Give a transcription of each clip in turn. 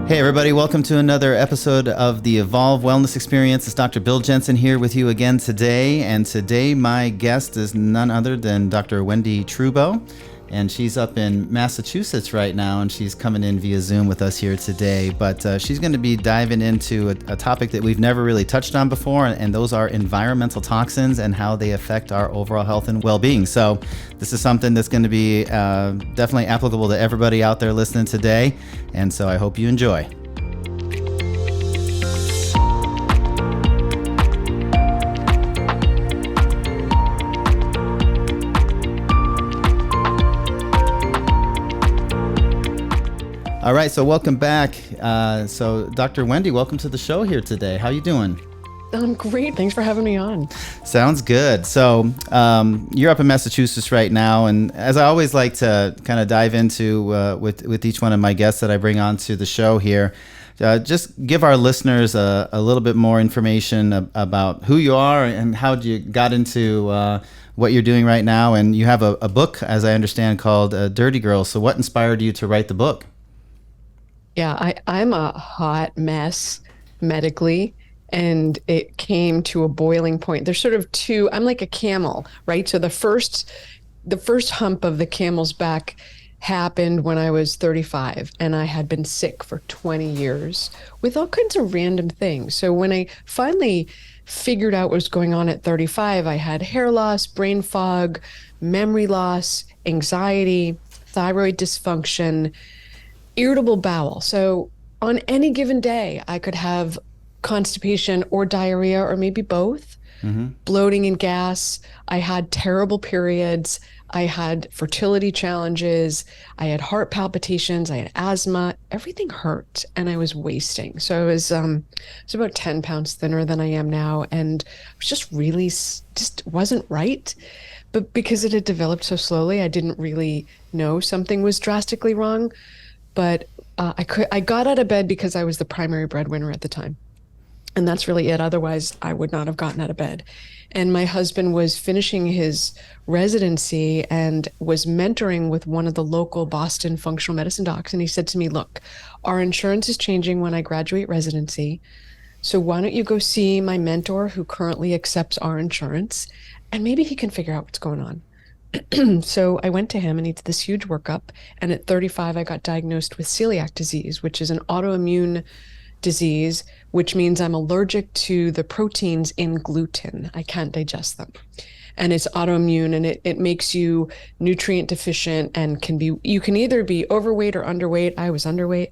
Hey everybody, welcome to another episode of the Evolve Wellness Experience. It's Dr. Bill Jensen here with you again today. And today my guest is none other than Dr. Wendie Trubow. And she's up in Massachusetts right now, and she's coming in via Zoom with us here today. But she's going to be diving into a topic that we've never really touched on before, and those are environmental toxins and how they affect our overall health and well-being. So this is something that's going to be definitely applicable to everybody out there listening today. And so I hope you enjoy. All right, so welcome back. So Dr. Wendie, welcome to the show here today. How you doing? I'm great. Thanks for having me on. Sounds good. So you're up in Massachusetts right now, and as I always like to kind of dive into with each one of my guests that I bring onto the show here, just give our listeners a little bit more information about who you are and how you got into what you're doing right now. And you have a book, as I understand, called Dirty Girl. So what inspired you to write the book? Yeah, I'm a hot mess medically, and it came to a boiling point. There's sort of two, I'm like a camel, right? So the first hump of the camel's back happened when I was 35, and I had been sick for 20 years with all kinds of random things. So when I finally figured out what was going on at 35, I had hair loss, brain fog, memory loss, anxiety, thyroid dysfunction, irritable bowel. So on any given day, I could have constipation or diarrhea or maybe both, bloating and gas. I had terrible periods. I had fertility challenges. I had heart palpitations. I had asthma. Everything hurt, and I was wasting. So I was about 10 pounds thinner than I am now, and I was just really just wasn't right. But because it had developed so slowly, I didn't really know something was drastically wrong. But I got out of bed because I was the primary breadwinner at the time. And that's really it. Otherwise, I would not have gotten out of bed. And my husband was finishing his residency and was mentoring with one of the local Boston functional medicine docs. And he said to me, look, our insurance is changing when I graduate residency. So why don't you go see my mentor who currently accepts our insurance, and maybe he can figure out what's going on. So I went to him and he did this huge workup. And at 35, I got diagnosed with celiac disease, which is an autoimmune disease, which means I'm allergic to the proteins in gluten. I can't digest them. And it's autoimmune, and it makes you nutrient deficient and you can either be overweight or underweight. I was underweight.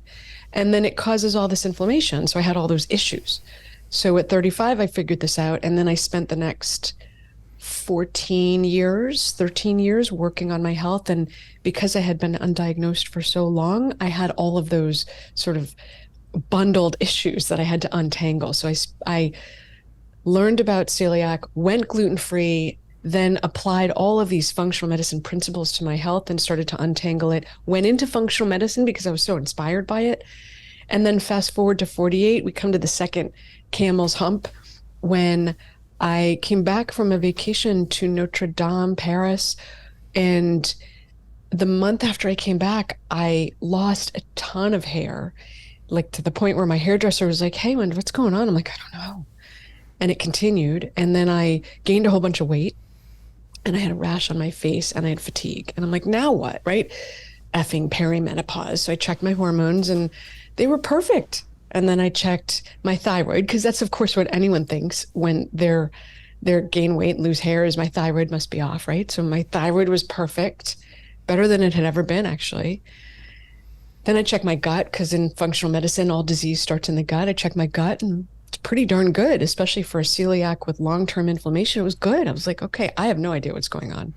And then it causes all this inflammation. So I had all those issues. So at 35, I figured this out. And then I spent the next 13 years working on my health. And because I had been undiagnosed for so long, I had all of those sort of bundled issues that I had to untangle. So I learned about celiac, went gluten-free, then applied all of these functional medicine principles to my health and started to untangle it, went into functional medicine because I was so inspired by it. And then fast forward to 48, we come to the second camel's hump when I came back from a vacation to Notre Dame, Paris, and the month after I came back, I lost a ton of hair, like to the point where my hairdresser was like, hey, Wendy, what's going on? I'm like, I don't know. And it continued. And then I gained a whole bunch of weight, and I had a rash on my face, and I had fatigue. And I'm like, now what, right? Effing perimenopause. So I checked my hormones, and they were perfect. And then I checked my thyroid, because that's, of course, what anyone thinks when they're gain weight, lose hair, is my thyroid must be off, right? So my thyroid was perfect, better than it had ever been, actually. Then I checked my gut, because in functional medicine, all disease starts in the gut. I checked my gut, and it's pretty darn good, especially for a celiac with long-term inflammation. It was good. I was like, okay, I have no idea what's going on.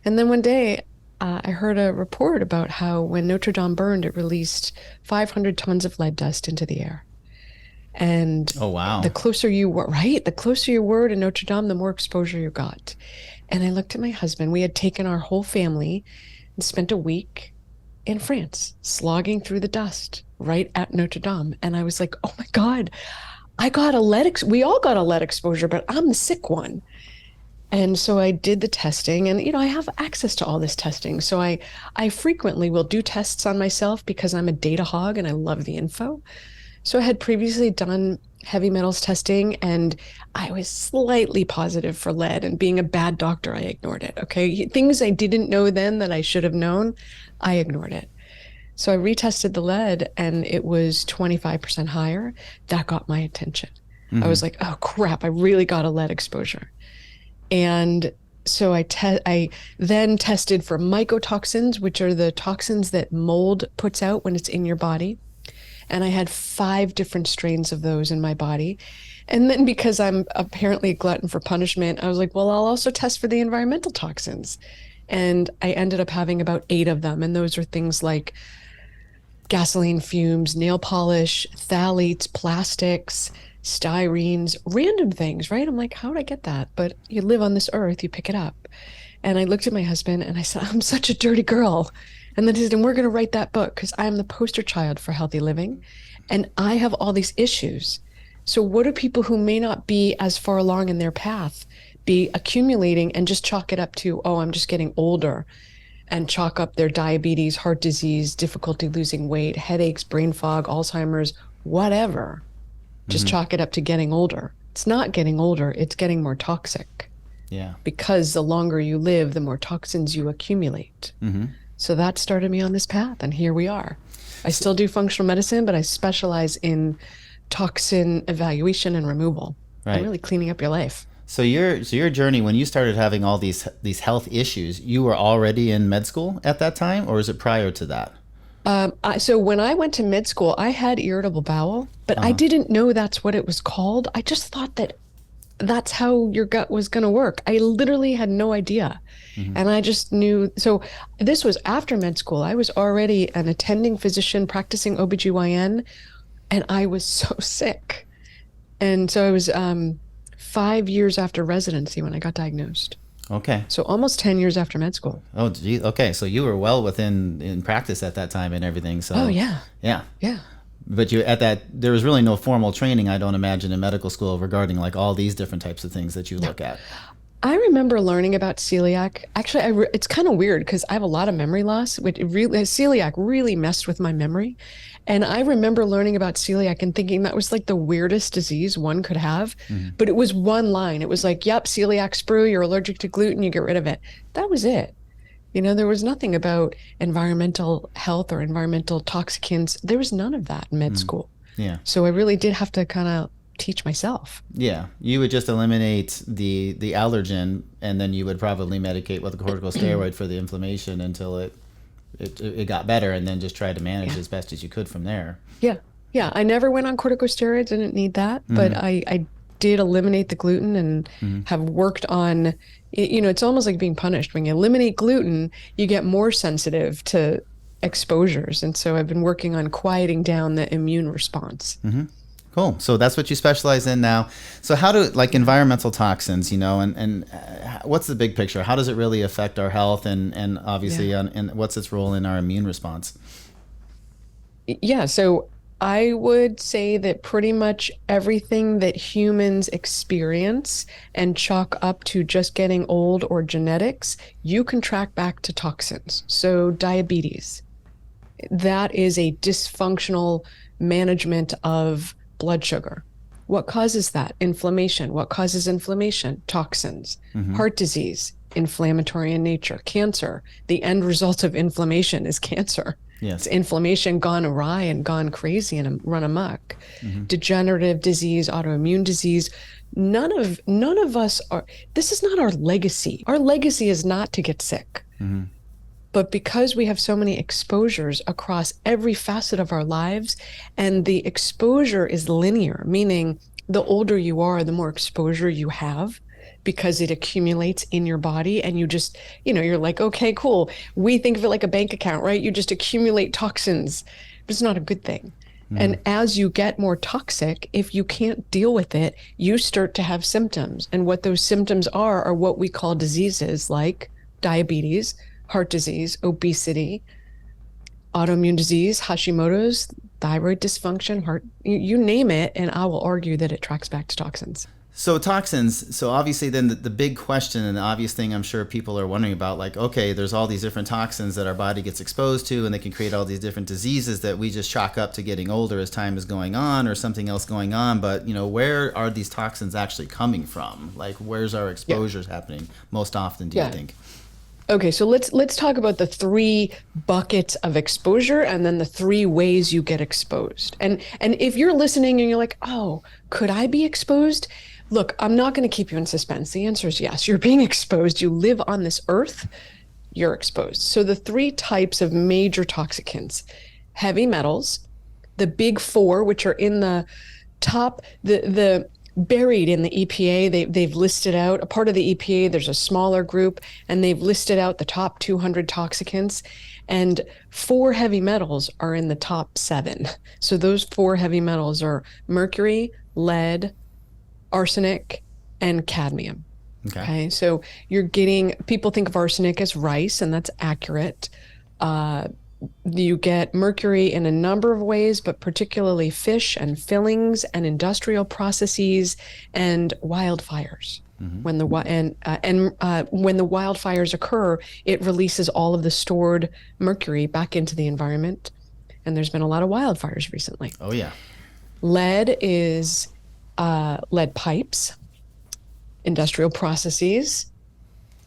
And then one day, I heard a report about how when Notre Dame burned, it released 500 tons of lead dust into the air. And oh, wow. The closer you were, right? The closer you were to Notre Dame, the more exposure you got. And I looked at my husband. We had taken our whole family and spent a week in France, slogging through the dust right at Notre Dame. And I was like, oh my God, we all got a lead exposure, but I'm the sick one. And so I did the testing, and I have access to all this testing. So I frequently will do tests on myself because I'm a data hog and I love the info. So I had previously done heavy metals testing, and I was slightly positive for lead, and being a bad doctor, I ignored it. Okay. Things I didn't know then that I should have known, I ignored it. So I retested the lead and it was 25% higher. That got my attention. I was like, oh crap, I really got a lead exposure. And so I then tested for mycotoxins, which are the toxins that mold puts out when it's in your body. And I had 5 different strains of those in my body. And then because I'm apparently a glutton for punishment, I was like, well, I'll also test for the environmental toxins. And I ended up having about 8 of them. And those are things like gasoline fumes, nail polish, phthalates, plastics, styrenes, random things, right? I'm like, how did I get that? But you live on this earth, you pick it up. And I looked at my husband and I said, I'm such a dirty girl. And then he said, and we're going to write that book because I'm the poster child for healthy living. And I have all these issues. So what do people who may not be as far along in their path be accumulating and just chalk it up to, oh, I'm just getting older, and chalk up their diabetes, heart disease, difficulty losing weight, headaches, brain fog, Alzheimer's, whatever. Just chalk it up to getting older. It's not getting older, it's getting more toxic. Yeah. Because the longer you live, the more toxins you accumulate. So that started me on this path, and here we are. I still do functional medicine, but I specialize in toxin evaluation and removal. Right. I'm really cleaning up your life. So your journey, when you started having all these health issues, you were already in med school at that time, or is it prior to that? So when I went to med school, I had irritable bowel, but I didn't know that's what it was called. I just thought that that's how your gut was going to work. I literally had no idea. And I just knew. So this was after med school. I was already an attending physician practicing OBGYN, and I was so sick. And so I was 5 years after residency when I got diagnosed. Okay. So almost 10 years after med school. Oh, gee. Okay. So you were well within in practice at that time and everything. So. Oh, yeah. Yeah. Yeah. But there was really no formal training, I don't imagine, in medical school regarding like all these different types of things that you look at. I remember learning about celiac. Actually, it's kind of weird because I have a lot of memory loss, which celiac really messed with my memory. And I remember learning about celiac and thinking that was like the weirdest disease one could have. But it was one line. It was like, yep, celiac sprue, you're allergic to gluten, you get rid of it. That was it. There was nothing about environmental health or environmental toxicants. There was none of that in med school. Yeah. So I really did have to kind of teach myself. Yeah. You would just eliminate the allergen, and then you would probably medicate with a corticosteroid for the inflammation until it got better, and then just try to manage as best as you could from there. Yeah. Yeah. I never went on corticosteroids. I didn't need that, but I did eliminate the gluten and have worked on, it's almost like being punished. When you eliminate gluten, you get more sensitive to exposures. And so I've been working on quieting down the immune response. Cool. So that's what you specialize in now. So how do environmental toxins, and what's the big picture? How does it really affect our health and obviously and what's its role in our immune response? Yeah. So I would say that pretty much everything that humans experience and chalk up to just getting old or genetics, you can track back to toxins. So diabetes, that is a dysfunctional management of blood sugar. What causes that? Inflammation. What causes inflammation? Toxins. Heart disease, inflammatory in nature. Cancer, the end result of inflammation is cancer. Yes. It's inflammation gone awry and gone crazy and run amok. Degenerative disease, autoimmune disease. None of us are, this is not our legacy. Our legacy is not to get sick. But because we have so many exposures across every facet of our lives, and the exposure is linear, meaning the older you are, the more exposure you have because it accumulates in your body, and you just, you're like, okay, cool. We think of it like a bank account, right? You just accumulate toxins, but it's not a good thing. And as you get more toxic, if you can't deal with it, you start to have symptoms. And what those symptoms are what we call diseases like diabetes, heart disease, obesity, autoimmune disease, Hashimoto's, thyroid dysfunction, you name it, and I will argue that it tracks back to toxins. So toxins, so obviously then the big question and the obvious thing I'm sure people are wondering about, like, okay, there's all these different toxins that our body gets exposed to, and they can create all these different diseases that we just chalk up to getting older as time is going on or something else going on. But, where are these toxins actually coming from? Like, where's our exposures happening most often, do you think? Okay, so let's talk about the 3 buckets of exposure and then the 3 ways you get exposed. And if you're listening and you're like, "Oh, could I be exposed?" Look, I'm not going to keep you in suspense. The answer is yes. You're being exposed. You live on this earth, you're exposed. So the 3 types of major toxicants: heavy metals, the big 4, which are in the top, the buried in the EPA. They've listed out a part of the EPA. There's a smaller group, and they've listed out the top 200 toxicants, and 4 heavy metals are in the top 7. So those 4 heavy metals are mercury, lead, arsenic, and cadmium. Okay. So you're getting, people think of arsenic as rice, and that's accurate. You get mercury in a number of ways, but particularly fish and fillings and industrial processes and wildfires. When the when the wildfires occur, it releases all of the stored mercury back into the environment, and there's been a lot of wildfires recently. Oh yeah. Lead is lead pipes, industrial processes.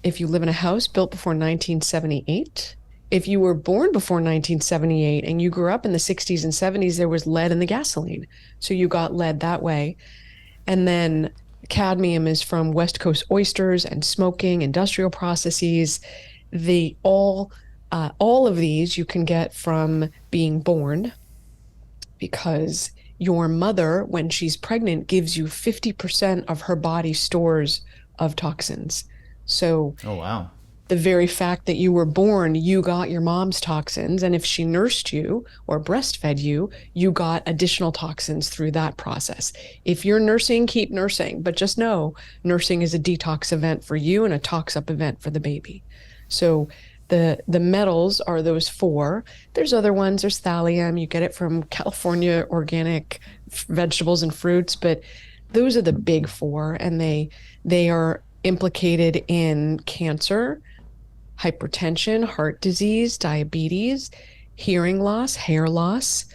If you live in a house built before 1978, if you were born before 1978 and you grew up in the 60s and 70s, there was lead in the gasoline. So you got lead that way. And then cadmium is from West Coast oysters and smoking, industrial processes. All of these you can get from being born, because your mother, when she's pregnant, gives you 50% of her body stores of toxins. So oh wow. The very fact that you were born, you got your mom's toxins. And if she nursed you or breastfed you, you got additional toxins through that process. If you're nursing, keep nursing. But just know, nursing is a detox event for you and a tox up event for the baby. So the metals are those 4. There's other ones. There's thallium. You get it from California organic vegetables and fruits. But those are the big 4. And they are implicated in cancer, hypertension, heart disease, diabetes, hearing loss, hair loss,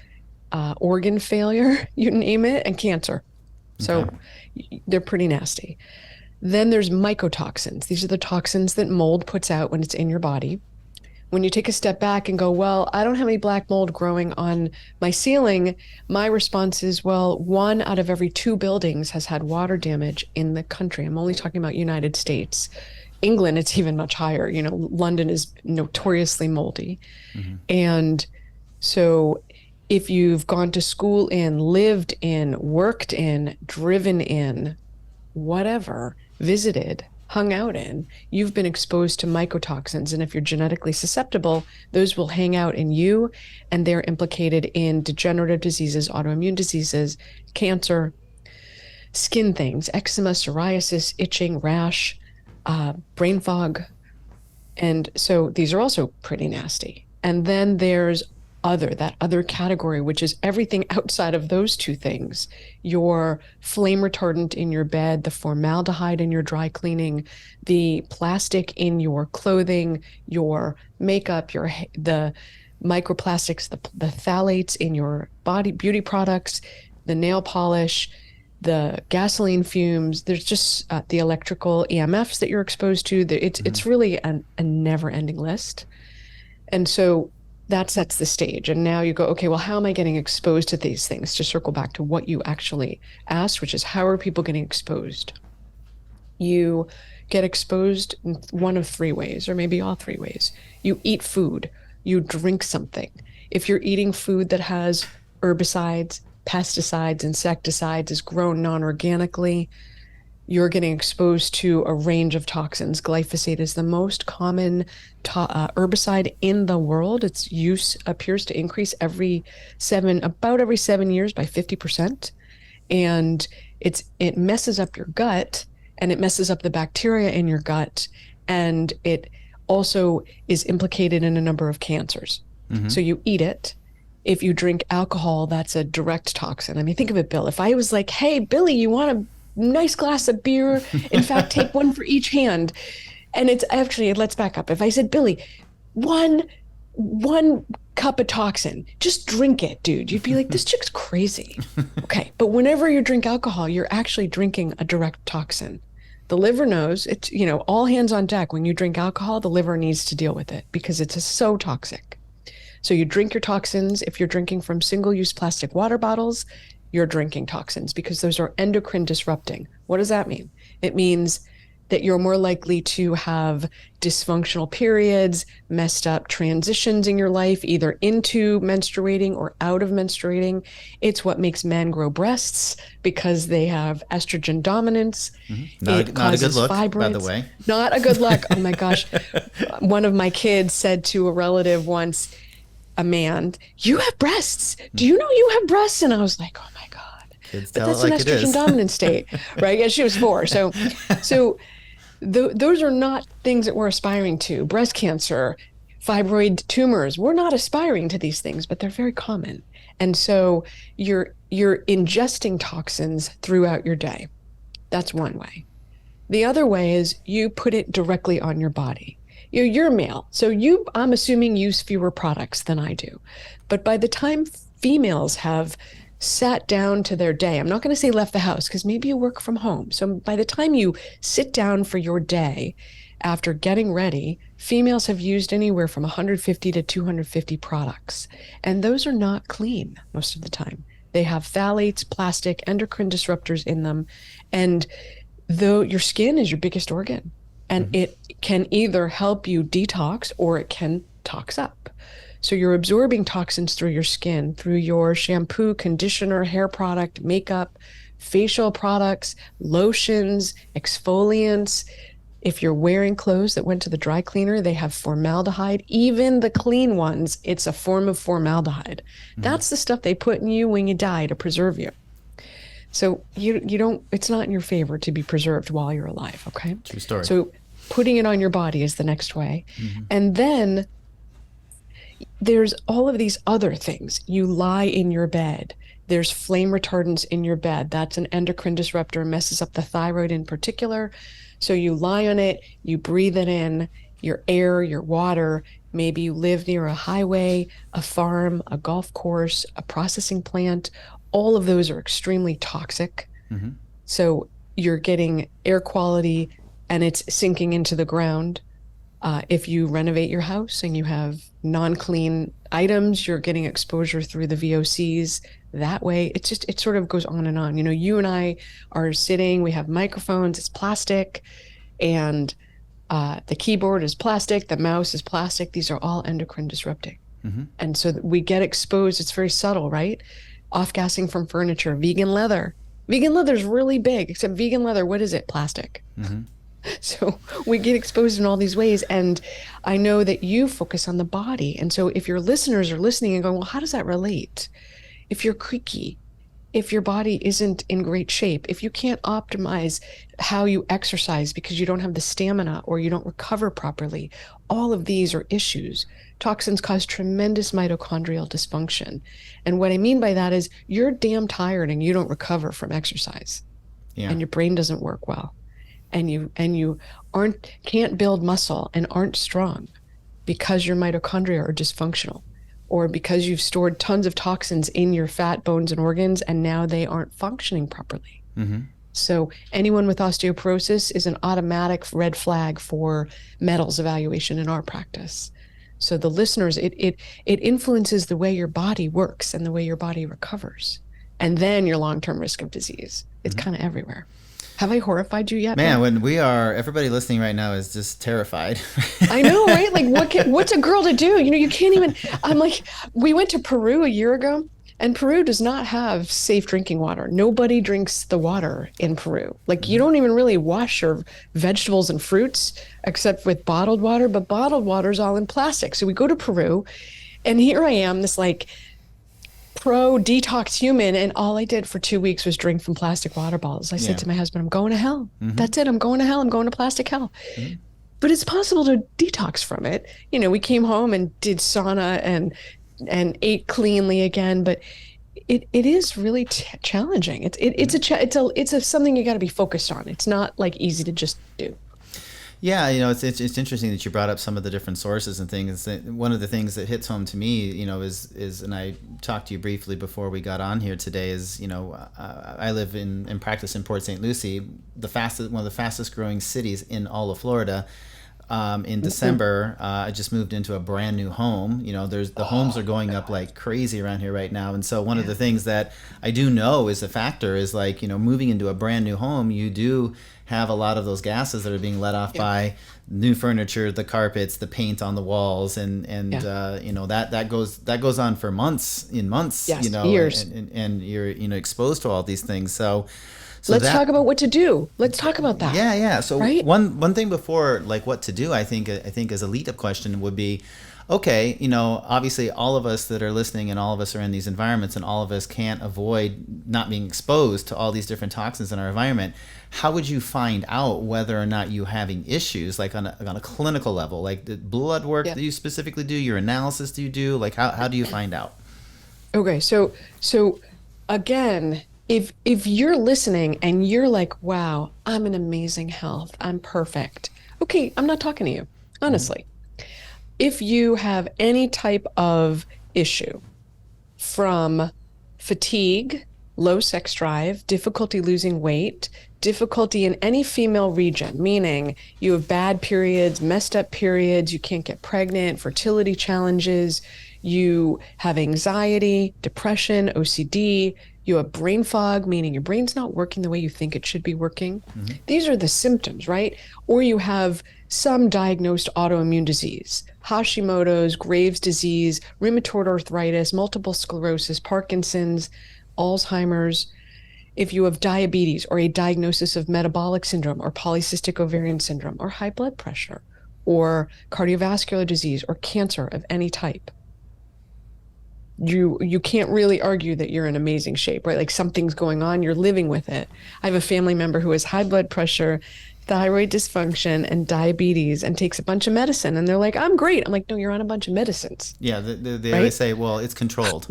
organ failure, you name it, and cancer. So they're pretty nasty. Then there's mycotoxins. These are the toxins that mold puts out when it's in your body. When you take a step back and go, well, I don't have any black mold growing on my ceiling, my response is, well, 1 out of every 2 buildings has had water damage in the country. I'm only talking about United States. England, it's even much higher. London is notoriously moldy. And so if you've gone to school in, lived in, worked in, driven in, whatever, visited, hung out in, you've been exposed to mycotoxins. And if you're genetically susceptible, those will hang out in you, and they're implicated in degenerative diseases, autoimmune diseases, cancer, skin things, eczema, psoriasis, itching, rash, brain fog. And so these are also pretty nasty. And then there's that other category, which is everything outside of those 2 things: your flame retardant in your bed, the formaldehyde in your dry cleaning, the plastic in your clothing, your makeup, the microplastics, the phthalates in your body, beauty products, the nail polish, the gasoline fumes. There's just the electrical EMFs that you're exposed to. It's really a never-ending list. And so that sets the stage. And now you go, okay, well, how am I getting exposed to these things? To circle back to what you actually asked, which is, how are people getting exposed? You get exposed in one of 3 ways, or maybe all 3 ways. You eat food, you drink something. If you're eating food that has herbicides, pesticides, insecticides, is grown non-organically, you're getting exposed to a range of toxins. Glyphosate is the most common herbicide in the world. Its use appears to increase about every 7 years by 50%. And it messes up your gut, and it messes up the bacteria in your gut. And it also is implicated in a number of cancers. So you eat it. If you drink alcohol, that's a direct toxin. I mean, think of it, Bill. If I was like, hey, Billy, you want to nice glass of beer. In fact, take one for each hand. And it's actually, let's back up. If I said, Billy, one cup of toxin, just drink it, dude. You'd be like, this chick's crazy. Okay. But whenever you drink alcohol, you're actually drinking a direct toxin. The liver knows it's, all hands on deck. When you drink alcohol, the liver needs to deal with it because it's so toxic. So you drink your toxins. If you're drinking from single-use plastic water bottles, you're drinking toxins because those are endocrine disrupting. What does that mean? It means that you're more likely to have dysfunctional periods, messed up transitions in your life, either into menstruating or out of menstruating. It's what makes men grow breasts because they have estrogen dominance. Mm-hmm. Not a good look, fibroids. By the way. Not a good look. Oh my gosh. One of my kids said to a relative once, a man, you have breasts. Do you know you have breasts? And I was like, oh my God. Kids but tell that's it like an estrogen dominant state, right? Yeah, she was 4. So those are not things that we're aspiring to. Breast cancer, fibroid tumors, we're not aspiring to these things, but they're very common. And so you're ingesting toxins throughout your day. That's one way. The other way is you put it directly on your body. You're male, so I'm assuming use fewer products than I do. But by the time females have sat down to their day, I'm not going to say left the house because maybe you work from home. So by the time you sit down for your day, after getting ready, females have used anywhere from 150 to 250 products. And those are not clean most of the time. They have phthalates, plastic, endocrine disruptors in them. And though your skin is your biggest organ, and it can either help you detox or it can tox up. So you're absorbing toxins through your skin, through your shampoo, conditioner, hair product, makeup, facial products, lotions, exfoliants. If you're wearing clothes that went to the dry cleaner, they have formaldehyde. Even the clean ones, it's a form of formaldehyde. Mm-hmm. That's the stuff they put in you when you die to preserve you. So you don't, it's not in your favor to be preserved while you're alive, okay? True story. So putting it on your body is the next way. Mm-hmm. And then there's all of these other things. You lie in your bed. There's flame retardants in your bed. That's an endocrine disruptor, messes up the thyroid in particular. So you lie on it, you breathe it in, your air, your water. Maybe you live near a highway, a farm, a golf course, a processing plant. All of those are extremely toxic. Mm-hmm. So you're getting air quality and it's sinking into the ground. If you renovate your house and you have non-clean items, you're getting exposure through the VOCs that way. It sort of goes on and on. You and I are sitting, we have microphones, it's plastic, and the keyboard is plastic, the mouse is plastic. These are all endocrine disrupting. Mm-hmm. And so we get exposed. It's very subtle, right? Off-gassing from furniture, vegan leather. Vegan leather is really big, except vegan leather, what is it? Plastic. Mm-hmm. So we get exposed in all these ways. And I know that you focus on the body. And so if your listeners are listening and going, well, how does that relate? If you're creaky, if your body isn't in great shape, if you can't optimize how you exercise because you don't have the stamina or you don't recover properly, all of these are issues. Toxins cause tremendous mitochondrial dysfunction. And what I mean by that is you're damn tired and you don't recover from exercise. Yeah. And your brain doesn't work well. And you can't build muscle and aren't strong because your mitochondria are dysfunctional, or because you've stored tons of toxins in your fat, bones, and organs, and now they aren't functioning properly. Mm-hmm. So anyone with osteoporosis is an automatic red flag for metals evaluation in our practice. So the listeners, it influences the way your body works and the way your body recovers, and then your long-term risk of disease. It's kind of everywhere. Have I horrified you yet? Man, everybody listening right now is just terrified. I know, right? Like, what's a girl to do? You can't even, I'm like, we went to Peru a year ago, and Peru does not have safe drinking water. Nobody drinks the water in Peru. Like, you don't even really wash your vegetables and fruits except with bottled water, but bottled water is all in plastic. So we go to Peru, and here I am, this like pro detox human, and all I did for 2 weeks was drink from plastic water bottles. I said to my husband, I'm going to hell. Mm-hmm. That's it. I'm going to hell. I'm going to plastic hell. Mm-hmm. But it's possible to detox from it. We came home and did sauna and ate cleanly again, but it is really challenging. It's something you got to be focused on. It's not like easy to just do. Yeah, it's interesting that you brought up some of the different sources and things. One of the things that hits home to me, is and I talked to you briefly before we got on here today, is I live in practice in Port St. Lucie, one of the fastest growing cities in all of Florida. In December, I just moved into a brand new home. The homes are going up like crazy around here right now. And so one of the things that I do know is a factor is like, moving into a brand new home, you do have a lot of those gases that are being let off by new furniture, the carpets, the paint on the walls, and that goes on for months, years, and you're exposed to all these things. So let's talk about what to do. Let's talk about that. Yeah. So right? one thing before like what to do, I think as a lead-up question would be, okay, obviously all of us that are listening and all of us are in these environments and all of us can't avoid not being exposed to all these different toxins in our environment. How would you find out whether or not you're having issues, like on a clinical level, like the blood work that you specifically do, your analysis do you do, like how do you find out? Okay, so again, if you're listening and you're like, wow, I'm in amazing health, I'm perfect. Okay, I'm not talking to you, honestly. If you have any type of issue from fatigue, low sex drive, difficulty losing weight, difficulty in any female region, meaning you have bad periods, messed up periods, you can't get pregnant, fertility challenges, you have anxiety, depression, OCD, you have brain fog, meaning your brain's not working the way you think it should be working. These are the symptoms, right? Or you have some diagnosed autoimmune disease, Hashimoto's, Graves' disease, rheumatoid arthritis, multiple sclerosis, Parkinson's, Alzheimer's. If you have diabetes or a diagnosis of metabolic syndrome or polycystic ovarian syndrome or high blood pressure or cardiovascular disease or cancer of any type, you can't really argue that you're in amazing shape, right? Like something's going on, you're living with it. I have a family member who has high blood pressure, thyroid dysfunction, and diabetes and takes a bunch of medicine. And they're like, I'm great. I'm like, no, you're on a bunch of medicines. Yeah, they always say, well, it's controlled.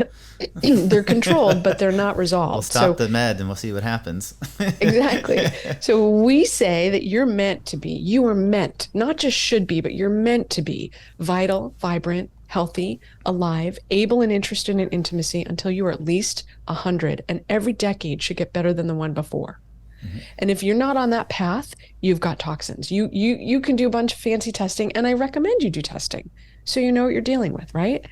They're controlled, but they're not resolved. We'll stop the med and we'll see what happens. Exactly. So we say that you are meant, not just should be, but you're meant to be vital, vibrant, healthy, alive, able and interested in intimacy until you are at least 100. And every decade should get better than the one before. And if you're not on that path, you've got toxins. You can do a bunch of fancy testing, and I recommend you do testing so you know what you're dealing with, right?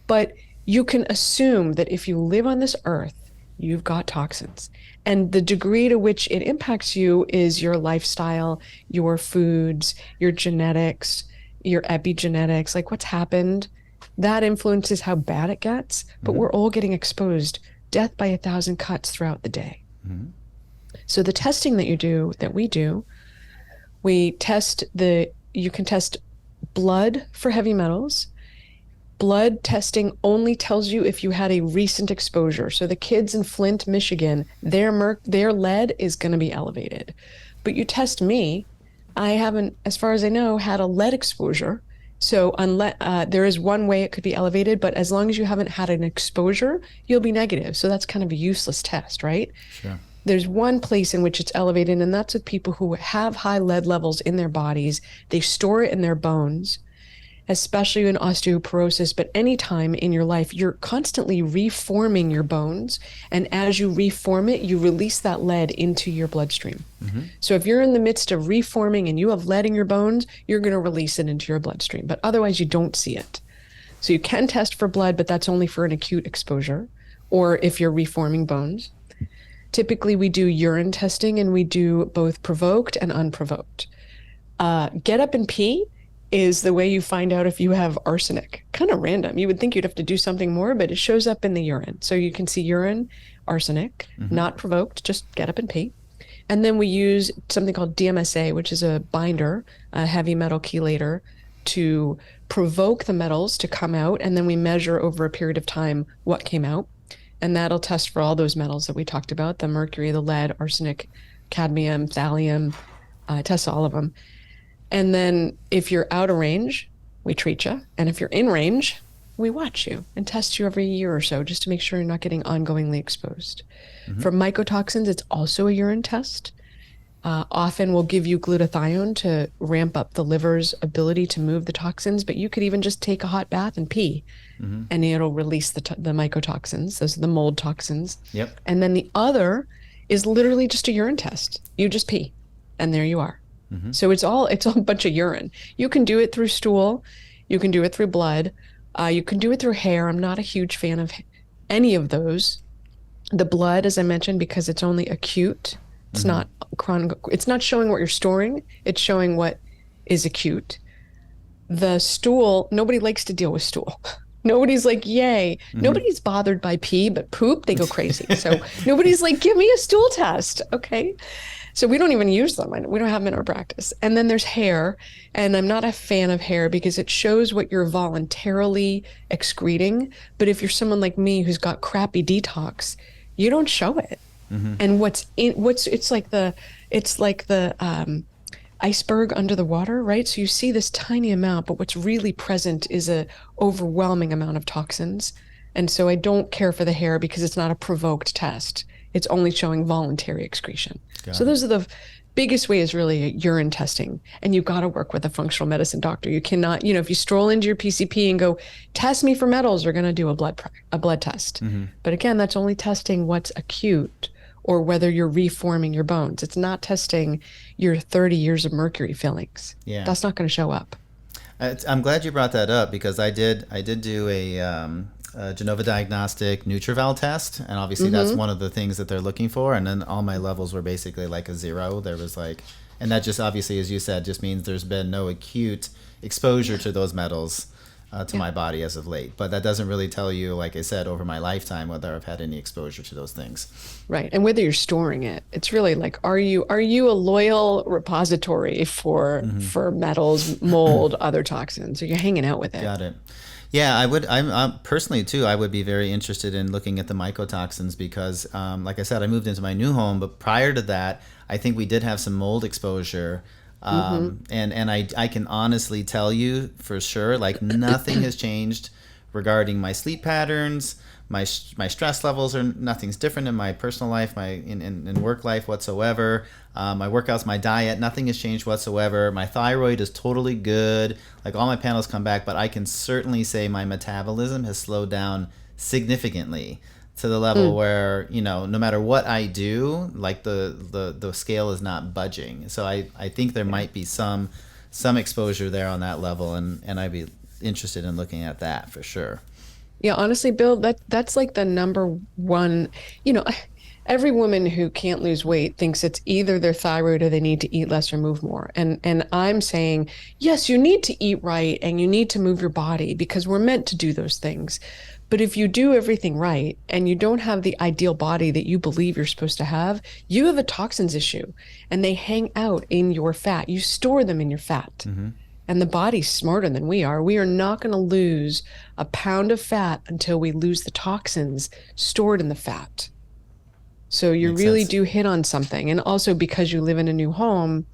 But you can assume that if you live on this earth, you've got toxins. And the degree to which it impacts you is your lifestyle, your foods, your genetics, your epigenetics, like what's happened. That influences how bad it gets, but we're all getting exposed. Death by 1,000 cuts throughout the day. So the testing that we do, you can test blood for heavy metals. Blood testing only tells you if you had a recent exposure. So the kids in Flint, Michigan, their lead is going to be elevated. But you test me, I haven't, as far as I know, had a lead exposure. So unless there is one way it could be elevated, but as long as you haven't had an exposure, you'll be negative. So that's kind of a useless test, right? Sure. There's one place in which it's elevated, and that's with people who have high lead levels in their bodies. They store it in their bones, especially in osteoporosis, but anytime in your life, you're constantly reforming your bones. And as you reform it, you release that lead into your bloodstream. So if you're in the midst of reforming and you have lead in your bones, you're going to release it into your bloodstream, but otherwise you don't see it. So you can test for blood, but that's only for an acute exposure or if you're reforming bones. Typically, we do urine testing, and we do both provoked and unprovoked. Get up and pee is the way you find out if you have arsenic. Kind of random. You would think you'd have to do something more, but it shows up in the urine. So you can see urine, arsenic, not provoked, just get up and pee. And then we use something called DMSA, which is a binder, a heavy metal chelator, to provoke the metals to come out. And then we measure over a period of time what came out. And that'll test for all those metals that we talked about, the mercury, the lead, arsenic, cadmium, thallium, tests all of them. And then if you're out of range, we treat you. And if you're in range, we watch you and test you every year or so just to make sure you're not getting ongoingly exposed. For mycotoxins, it's also a urine test. Often we'll give you glutathione to ramp up the liver's ability to move the toxins, but you could even just take a hot bath and pee, and it'll release the mycotoxins. Those are the mold toxins. Yep. And then the other is literally just a urine test. You just pee, and there you are. So it's a bunch of urine. You can do it through stool. You can do it through blood. You can do it through hair. I'm not a huge fan of any of those. The blood, as I mentioned, because it's only acute. It's not chronic. It's not showing what you're storing. It's showing what is acute. The stool, nobody likes to deal with stool. Nobody's like, yay. Nobody's bothered by pee, but poop, they go crazy. So nobody's like, give me a stool test. Okay. So we don't even use them. We don't have them in our practice. And then there's hair. And I'm not a fan of hair because it shows what you're voluntarily excreting. But if you're someone like me who's got crappy detox, you don't show it. And it's like the iceberg under the water, right? So you see this tiny amount, but what's really present is a overwhelming amount of toxins. And so I don't care for the hair because it's not a provoked test. It's only showing voluntary excretion. So those are the biggest ways really urine testing. And you've got to work with a functional medicine doctor. You cannot, if you stroll into your PCP and go, test me for metals, they're going to do a blood test. But again, that's only testing what's acute or whether you're reforming your bones. It's not testing your 30 years of mercury fillings. Yeah. That's not going to show up. I'm glad you brought that up because I did do a Genova diagnostic Nutrival test, and obviously that's one of the things that they're looking for. And then all my levels were basically like a 0. There was and that just obviously, as you said, just means there's been no acute exposure to those metals to my body as of late. But that doesn't really tell you, like I said, over my lifetime whether I've had any exposure to those things. Right, and whether you're storing it, it's really like, are you a loyal repository for metals, mold, other toxins? Are you hanging out with it? Got it. Yeah, I would. I'm personally too. I would be very interested in looking at the mycotoxins because, like I said, I moved into my new home, but prior to that, I think we did have some mold exposure. And I can honestly tell you for sure, like nothing has changed regarding my sleep patterns, my stress levels nothing's different in my personal life, in work life whatsoever. My workouts, my diet, nothing has changed whatsoever. My thyroid is totally good. Like all my panels come back, but I can certainly say my metabolism has slowed down significantly to the level where, no matter what I do, like the scale is not budging. So I think there might be some exposure there on that level, and I'd be interested in looking at that for sure. Yeah, honestly, Bill, that's like the number one, every woman who can't lose weight thinks it's either their thyroid or they need to eat less or move more. And I'm saying, yes, you need to eat right and you need to move your body because we're meant to do those things. But if you do everything right and you don't have the ideal body that you believe you're supposed to have, you have a toxins issue and they hang out in your fat. You store them in your fat. And the body's smarter than we are. We are not going to lose a pound of fat until we lose the toxins stored in the fat. So you really do hit on something. And also because you live in a new home,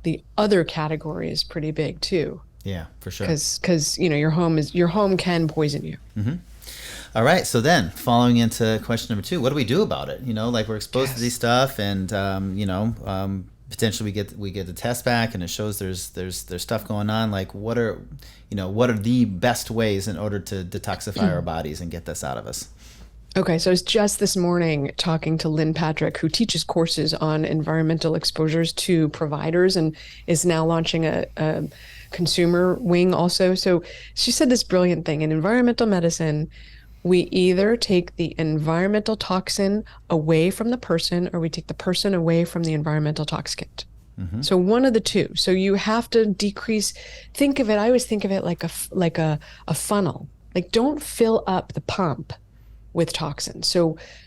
the other category is pretty big too. Yeah, for sure. Because your home can poison you. All right. So then following into question number 2, what do we do about it? Like we're exposed to these stuff and, potentially we get the test back and it shows there's stuff going on. Like what are the best ways in order to detoxify our bodies and get this out of us? Okay, so I was just this morning talking to Lynn Patrick, who teaches courses on environmental exposures to providers and is now launching a consumer wing also. So she said this brilliant thing. In environmental medicine, we either take the environmental toxin away from the person or we take the person away from the environmental toxicant. So one of the two. So you have to decrease. I always think of it like a funnel. Like don't fill up the pump with toxins.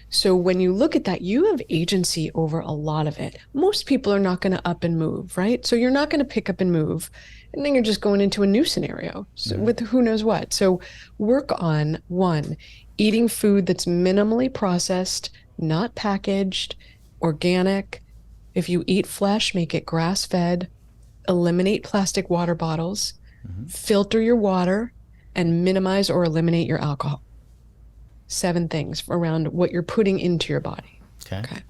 So when you look at that, you have agency over a lot of it. Most people are not going to up and move, right? So you're not going to pick up and move. And then you're just going into a new scenario with who knows what. So work on, 1, eating food that's minimally processed, not packaged, organic. If you eat flesh, make it grass-fed. Eliminate plastic water bottles. Filter your water. and minimize or eliminate your alcohol. 7 things around what you're putting into your body. Okay.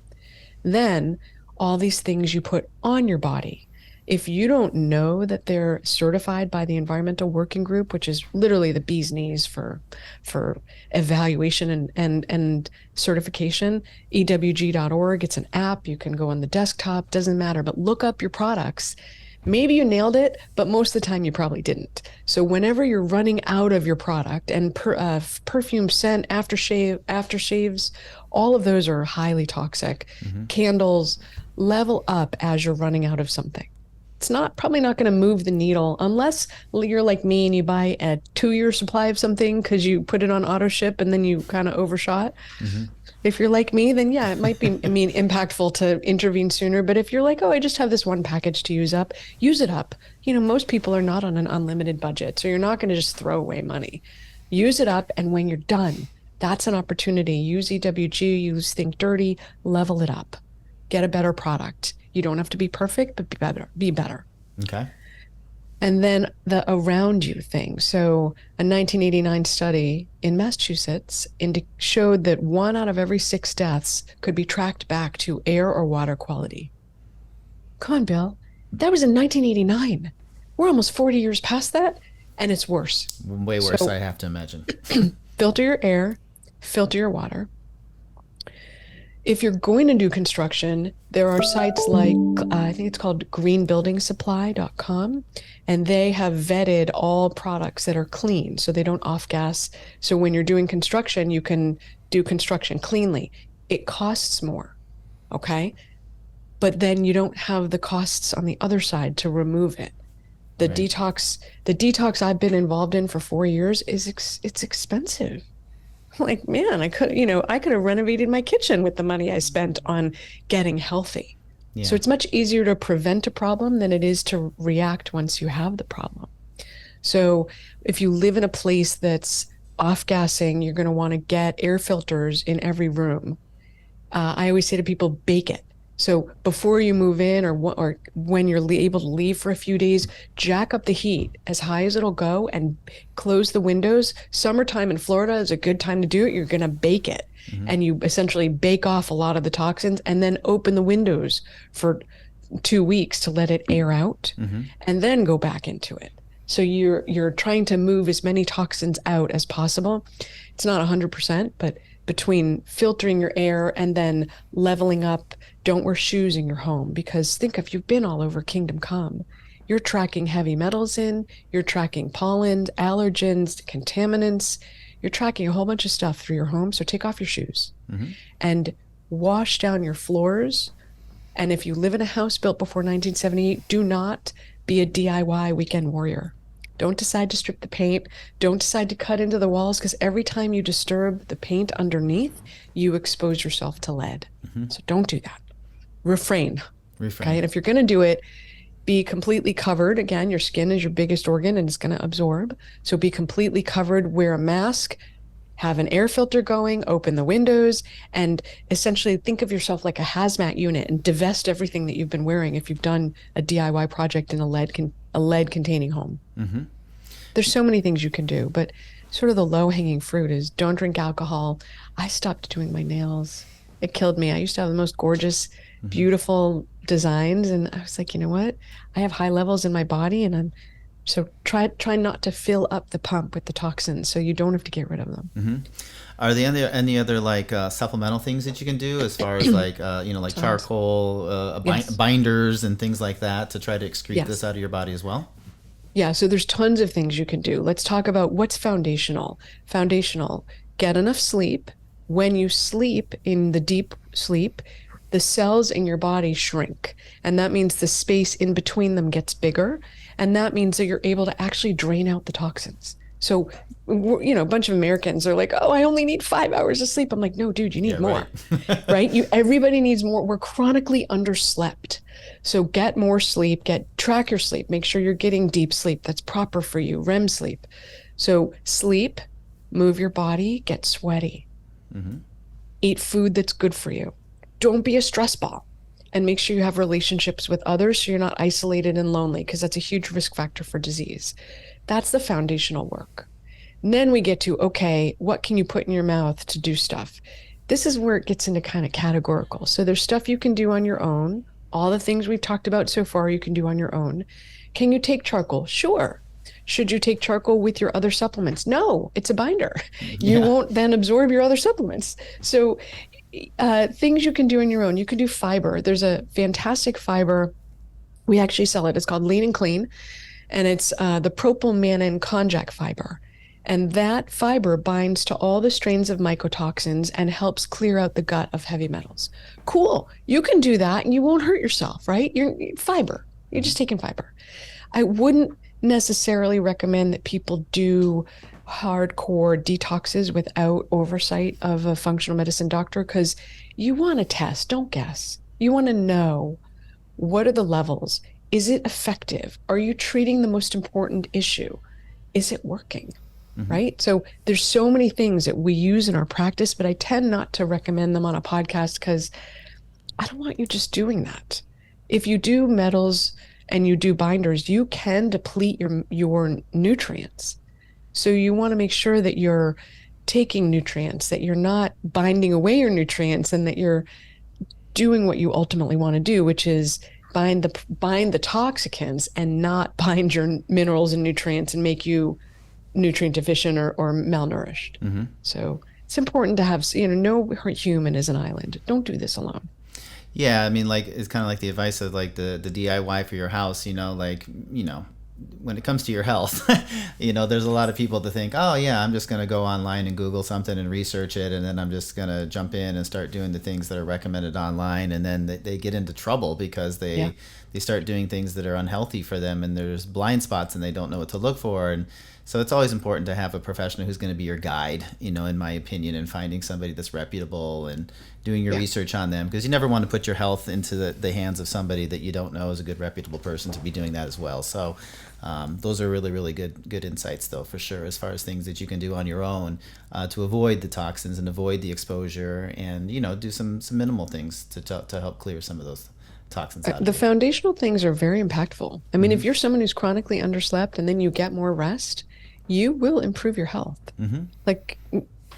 Then all these things you put on your body. If you don't know that they're certified by the Environmental Working Group, which is literally the bee's knees for evaluation and certification, ewg.org, it's an app. You can go on the desktop, doesn't matter, but look up your products. Maybe you nailed it, but most of the time you probably didn't. So whenever you're running out of your product, and perfume, scent, aftershaves, all of those are highly toxic. Candles, level up as you're running out of something. It's probably not going to move the needle unless you're like me and you buy a 2-year supply of something because you put it on auto ship and then you kind of overshot. If you're like me, then yeah, it might be, impactful to intervene sooner. But if you're like, oh, I just have this one package to use it up. Most people are not on an unlimited budget. So you're not going to just throw away money. Use it up. And when you're done, that's an opportunity. Use EWG, use Think Dirty, level it up. Get a better product. You don't have to be perfect, but be better. Okay. And then the around you thing. So a 1989 study in Massachusetts showed that 1 out of every 6 deaths could be tracked back to air or water quality. Come on, Bill. That was in 1989. We're almost 40 years past that, and it's worse. Way worse, I have to imagine. Filter your air, filter your water. If you're going to do construction, there are sites like, I think it's called greenbuildingsupply.com, and they have vetted all products that are clean, so they don't off-gas. So when you're doing construction, you can do construction cleanly. It costs more, okay? But then you don't have the costs on the other side to remove it. The detox I've been involved in for 4 years it's expensive. Like, man, I could have renovated my kitchen with the money I spent on getting healthy. Yeah. So it's much easier to prevent a problem than it is to react once you have the problem. So if you live in a place that's off-gassing, you're going to want to get air filters in every room. I always say to people, bake it. So before you move in or when you're able to leave for a few days, jack up the heat as high as it'll go and close the windows. Summertime in Florida is a good time to do it. You're going to bake it. And you essentially bake off a lot of the toxins and then open the windows for 2 weeks to let it air out and then go back into it. So you're trying to move as many toxins out as possible. It's not 100%, but between filtering your air and then leveling up, don't wear shoes in your home, because think if you've been all over Kingdom Come, you're tracking heavy metals in, you're tracking pollen, allergens, contaminants, you're tracking a whole bunch of stuff through your home. So take off your shoes and wash down your floors. And if you live in a house built before 1978, do not be a DIY weekend warrior. Don't decide to strip the paint. Don't decide to cut into the walls, because every time you disturb the paint underneath, you expose yourself to lead. So don't do that. Refrain. Okay. And if you're going to do it, be completely covered. Again, your skin is your biggest organ and it's going to absorb. So be completely covered, wear a mask, have an air filter going, open the windows, and essentially think of yourself like a hazmat unit and divest everything that you've been wearing if you've done a DIY project in a lead containing home. There's so many things you can do, but sort of the low hanging fruit is don't drink alcohol. I stopped doing my nails. It killed me. I used to have the most gorgeous, beautiful designs, and I was like, you know what? I have high levels in my body, and so try not to fill up the pump with the toxins, so you don't have to get rid of them. Are there any other like supplemental things that you can do as far as like like charcoal, binders and things like that to try to excrete this out of your body as well? Yeah, so there's tons of things you can do. Let's talk about what's foundational. Foundational, get enough sleep. When you sleep in the deep sleep, the cells in your body shrink. And that means the space in between them gets bigger. And that means that you're able to actually drain out the toxins. So, a bunch of Americans are like, oh, I only need 5 hours of sleep. I'm like, no, dude, you need more, right? Everybody needs more. We're chronically underslept. So get more sleep, track your sleep, make sure you're getting deep sleep that's proper for you, REM sleep. So sleep, move your body, get sweaty, eat food that's good for you. Don't be a stress ball, and make sure you have relationships with others so you're not isolated and lonely, because that's a huge risk factor for disease. That's the foundational work. And then we get to, okay, what can you put in your mouth to do stuff? This is where it gets into kind of categorical. So there's stuff you can do on your own. All the things we've talked about so far, you can do on your own. Can you take charcoal? Sure. Should you take charcoal with your other supplements? No, it's a binder. You won't then absorb your other supplements. So things you can do on your own. You can do fiber. There's a fantastic fiber. We actually sell it. It's called Lean and Clean. And it's the propylmannan konjac fiber. And that fiber binds to all the strains of mycotoxins and helps clear out the gut of heavy metals. Cool. You can do that and you won't hurt yourself, right? You're fiber. You're just taking fiber. I wouldn't necessarily recommend that people do hardcore detoxes without oversight of a functional medicine doctor, because you want to test, don't guess. You want to know, what are the levels? Is it effective? Are you treating the most important issue? Is it working? Right? So there's so many things that we use in our practice, but I tend not to recommend them on a podcast because I don't want you just doing that. If you do metals and you do binders, you can deplete your nutrients. So you want to make sure that you're taking nutrients, that you're not binding away your nutrients, and that you're doing what you ultimately want to do, which is bind the toxicants and not bind your minerals and nutrients and make you nutrient deficient or malnourished. So it's important to have, no human is an island. Don't do this alone. Yeah, I mean, like, it's kind of like the advice of like the DIY for your house, when it comes to your health, there's a lot of people that think, oh yeah, I'm just going to go online and Google something and research it, and then I'm just going to jump in and start doing the things that are recommended online, and then they get into trouble because they start doing things that are unhealthy for them, and there's blind spots and they don't know what to look for. And so it's always important to have a professional who's going to be your guide, in my opinion, and finding somebody that's reputable and doing your research on them, because you never want to put your health into the hands of somebody that you don't know is a good, reputable person to be doing that as well. So those are really, really good insights, though, for sure, as far as things that you can do on your own to avoid the toxins and avoid the exposure, and, do some minimal things to help clear some of those toxins out. The foundational things are very impactful. I mean, if you're someone who's chronically underslept and then you get more rest, you will improve your health.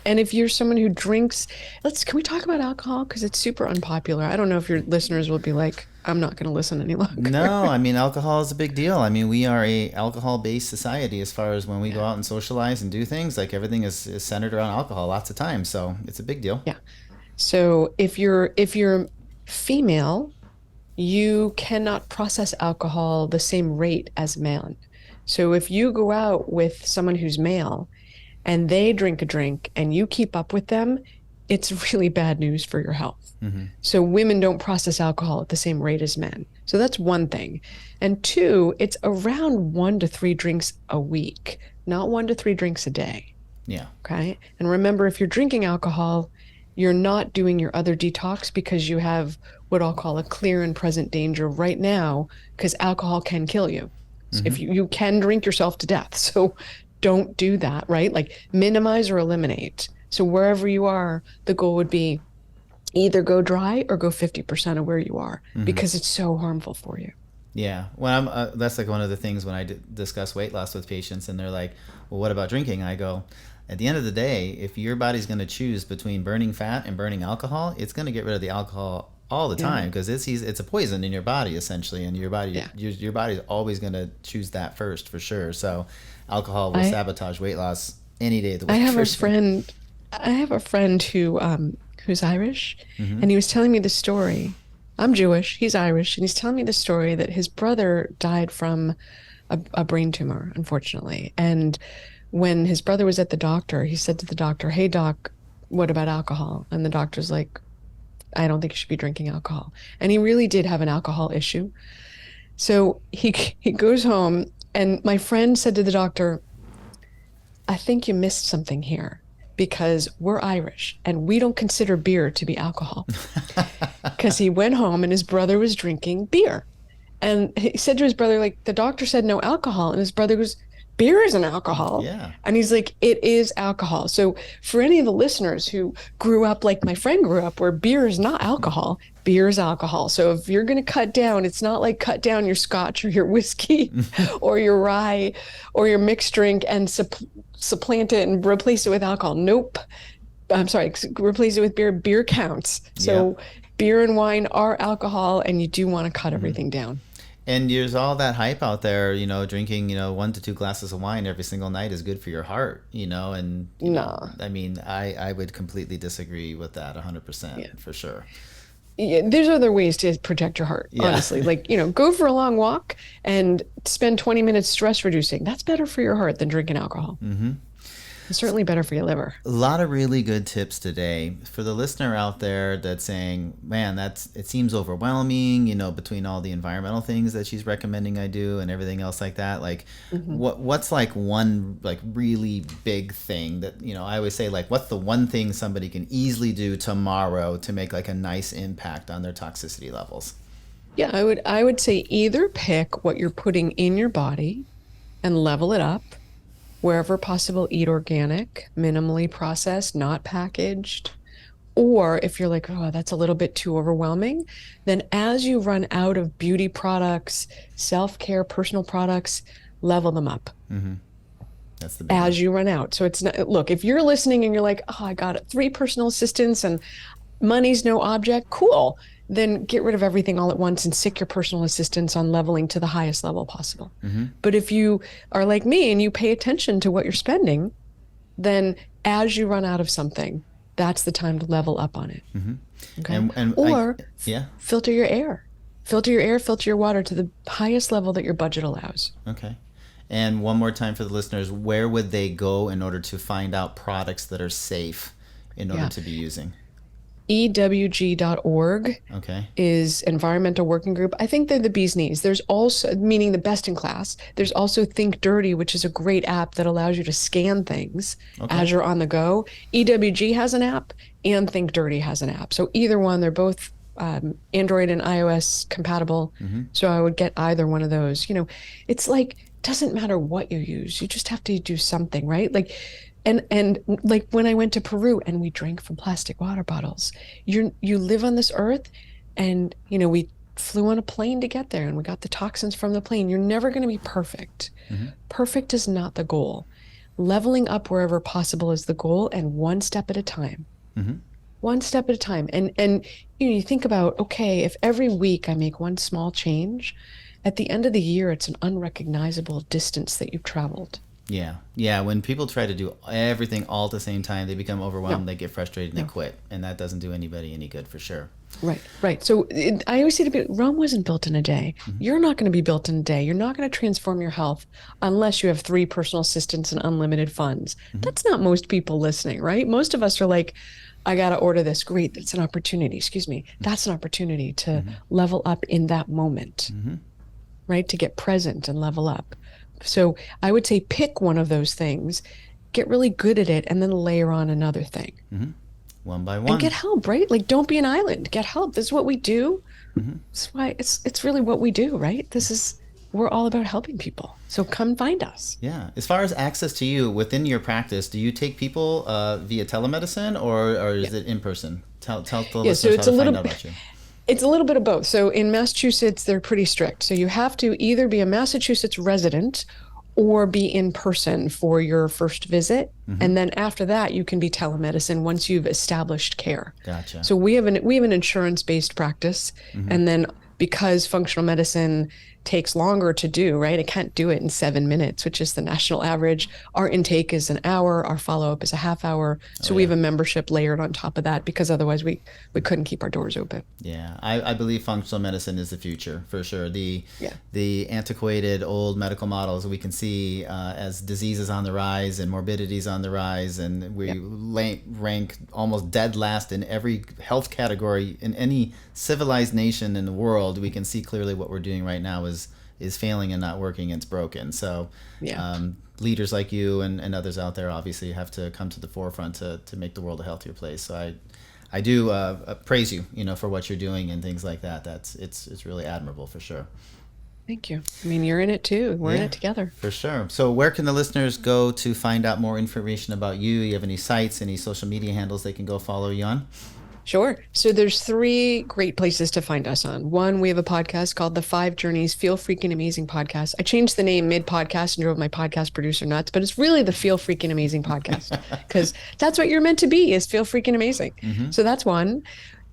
And if you're someone who drinks, can we talk about alcohol? Because it's super unpopular. I don't know if your listeners will be like, I'm not going to listen any longer. No, I mean, alcohol is a big deal. I mean, we are a alcohol-based society as far as when we go out and socialize and do things. Like, everything is centered around alcohol lots of times. So it's a big deal. Yeah. So if you're female, you cannot process alcohol the same rate as male. So if you go out with someone who's male and they drink a drink and you keep up with them, it's really bad news for your health. So women don't process alcohol at the same rate as men. So that's one thing. And two, it's around 1 to 3 drinks a week, not 1 to 3 drinks a day. Yeah. Okay. And remember, if you're drinking alcohol, you're not doing your other detox because you have what I'll call a clear and present danger right now, because alcohol can kill you. So if you can drink yourself to death. So don't do that, right? Like, minimize or eliminate. So wherever you are, the goal would be either go dry or go 50% of where you are, because it's so harmful for you. Yeah. Well, that's like one of the things when I discuss weight loss with patients, and they're like, well, what about drinking? I go, at the end of the day, if your body's going to choose between burning fat and burning alcohol, it's going to get rid of the alcohol all the time, because it's a poison in your body, essentially, and your body your body's always going to choose that first, for sure. So alcohol will sabotage weight loss any day of the week. I have a friend who's Irish, and he was telling me the story. I'm Jewish, he's Irish, and he's telling me the story that his brother died from a brain tumor, unfortunately. And when his brother was at the doctor, he said to the doctor, "Hey doc, what about alcohol?" And the doctor's like, "I don't think you should be drinking alcohol." And he really did have an alcohol issue. So he goes home, and my friend said to the doctor, "I think you missed something here, because we're Irish and we don't consider beer to be alcohol." Because he went home and his brother was drinking beer. And he said to his brother, like, the doctor said no alcohol. And his brother goes, "Beer isn't alcohol." Yeah. And he's like, "It is alcohol." So for any of the listeners who grew up like my friend grew up, where beer is not alcohol, beer is alcohol. So if you're going to cut down, it's not like cut down your scotch or your whiskey or your rye or your mixed drink and supplant it and replace it with alcohol. Nope. I'm sorry, replace it with beer. Beer counts. So beer and wine are alcohol, and you do want to cut everything down. And there's all that hype out there, drinking, 1 to 2 glasses of wine every single night is good for your heart, and I mean, I would completely disagree with that 100% for sure. Yeah, there's other ways to protect your heart, honestly. Like, go for a long walk and spend 20 minutes stress reducing. That's better for your heart than drinking alcohol. Mm-hmm. It's certainly better for your liver. A lot of really good tips today. For the listener out there that's saying, man, it seems overwhelming, between all the environmental things that she's recommending I do and everything else like that. Like, what's like one like really big thing that, I always say, like, what's the one thing somebody can easily do tomorrow to make like a nice impact on their toxicity levels? Yeah, I would say either pick what you're putting in your body and level it up. Wherever possible, eat organic, minimally processed, not packaged. Or if you're like, oh, that's a little bit too overwhelming, then as you run out of beauty products, self-care, personal products, level them up. Mm-hmm. That's the big as one. You run out. So it's not, look, if you're listening and you're like, oh, I got 3 personal assistants and money's no object, cool. Then get rid of everything all at once and stick your personal assistance on leveling to the highest level possible. Mm-hmm. But if you are like me and you pay attention to what you're spending, then as you run out of something, that's the time to level up on it. Mm-hmm. Okay. Filter your air. Filter your air, filter your water to the highest level that your budget allows. Okay. And one more time for the listeners, where would they go in order to find out products that are safe in order to be using? EWG.org is Environmental Working Group. I think they're the bee's knees. There's also, meaning the best in class, there's also Think Dirty, which is a great app that allows you to scan things as you're on the go. EWG has an app and Think Dirty has an app. So either one, they're both Android and iOS compatible. Mm-hmm. So I would get either one of those. It's like, doesn't matter what you use. You just have to do something, right? Like, And like when I went to Peru and we drank from plastic water bottles, you live on this earth and, we flew on a plane to get there and we got the toxins from the plane. You're never going to be perfect. Mm-hmm. Perfect is not the goal. Leveling up wherever possible is the goal, and one step at a time. Mm-hmm. One step at a time. And you think about, okay, if every week I make one small change, at the end of the year, it's an unrecognizable distance that you've traveled. Yeah. When people try to do everything all at the same time, they become overwhelmed, they get frustrated, and they quit. And that doesn't do anybody any good for sure. Right. So I always say to people, Rome wasn't built in a day. Mm-hmm. You're not going to be built in a day. You're not going to transform your health unless you have 3 personal assistants and unlimited funds. Mm-hmm. That's not most people listening, right? Most of us are like, I got to order this. Great. That's an opportunity. That's an opportunity to level up in that moment, right? To get present and level up. So I would say pick one of those things, get really good at it, and then layer on another thing. Mm-hmm. One by one. And get help, right? Like, don't be an island. Get help. This is what we do. Mm-hmm. That's why it's really what we do, right? We're all about helping people. So come find us. Yeah. As far as access to you within your practice, do you take people via telemedicine or is it in person? Tell the listeners how to find out about you. It's a little bit of both. So in Massachusetts, they're pretty strict. So you have to either be a Massachusetts resident or be in person for your first visit. Mm-hmm. And then after that, you can be telemedicine once you've established care. Gotcha. So we have an insurance-based practice. Mm-hmm. And then because functional medicine takes longer to do, right? It can't do it in 7 minutes, which is the national average. Our intake is an hour. Our follow-up is a half hour. So we have a membership layered on top of that because otherwise we couldn't keep our doors open. Yeah, I believe functional medicine is the future for sure. The antiquated old medical models we can see as diseases on the rise and morbidities on the rise, and we rank almost dead last in every health category in any civilized nation in the world. We can see clearly what we're doing right now is failing and not working. It's broken. So leaders like you and others out there obviously have to come to the forefront to make the world a healthier place. So I do praise you, for what you're doing and things like that. It's really admirable for sure. Thank you. I mean, you're in it too. We're in it together. For sure. So where can the listeners go to find out more information about you? You have any sites, any social media handles they can go follow you on? Sure. So there's three great places to find us on. One, we have a podcast called the 5 Journeys Feel Freaking Amazing podcast. I changed the name mid-podcast and drove my podcast producer nuts, but it's really the Feel Freaking Amazing podcast because that's what you're meant to be, is feel freaking amazing. So that's one.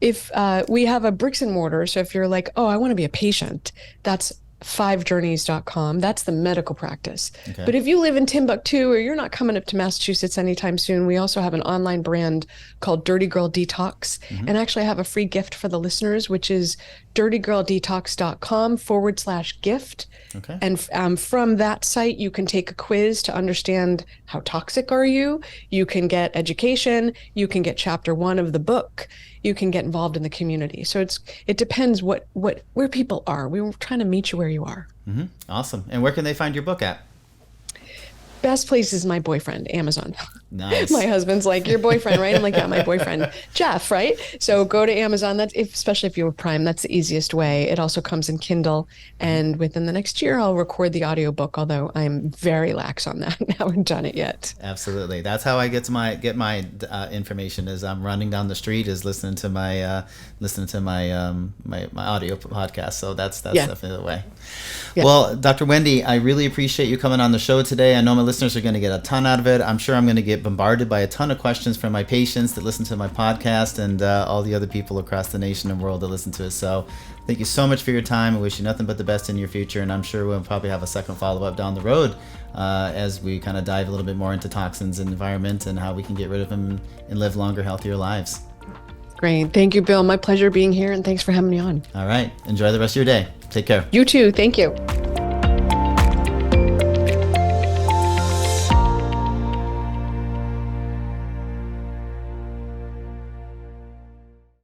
If we have a bricks and mortar, so if you're like, oh, I want to be a patient, that's 5journeys.com. That's the medical practice. Okay. But if you live in Timbuktu or you're not coming up to Massachusetts anytime soon, we also have an online brand called Dirty Girl Detox. And actually I have a free gift for the listeners, which is dirtygirldetox.com/gift. Okay. And from that site, you can take a quiz to understand how toxic are you. You can get education. You can get chapter 1 of the book. You can get involved in the community. So it depends where people are. We were trying to meet you where you are. Awesome. And where can they find your book at? Best place is my boyfriend, Amazon. Nice. My husband's like, your boyfriend, right? I'm like, yeah, my boyfriend, Jeff, right? So go to Amazon. Especially if you have Prime, that's the easiest way. It also comes in Kindle. And within the next year, I'll record the audiobook, although I'm very lax on that. I haven't done it yet. Absolutely. That's how I get my information, is I'm running down the street, is listening to my my audio podcast. So that's definitely the way. Yeah. Well, Dr. Wendie, I really appreciate you coming on the show today. I know my listeners are going to get a ton out of it. I'm sure I'm going to get bombarded by a ton of questions from my patients that listen to my podcast and all the other people across the nation and world that listen to it. So thank you so much for your time. I wish you nothing but the best in your future. And I'm sure we'll probably have a second follow-up down the road as we kind of dive a little bit more into toxins and environment and how we can get rid of them and live longer, healthier lives. Great. Thank you, Bill. My pleasure being here. And thanks for having me on. All right. Enjoy the rest of your day. Take care. You too. Thank you.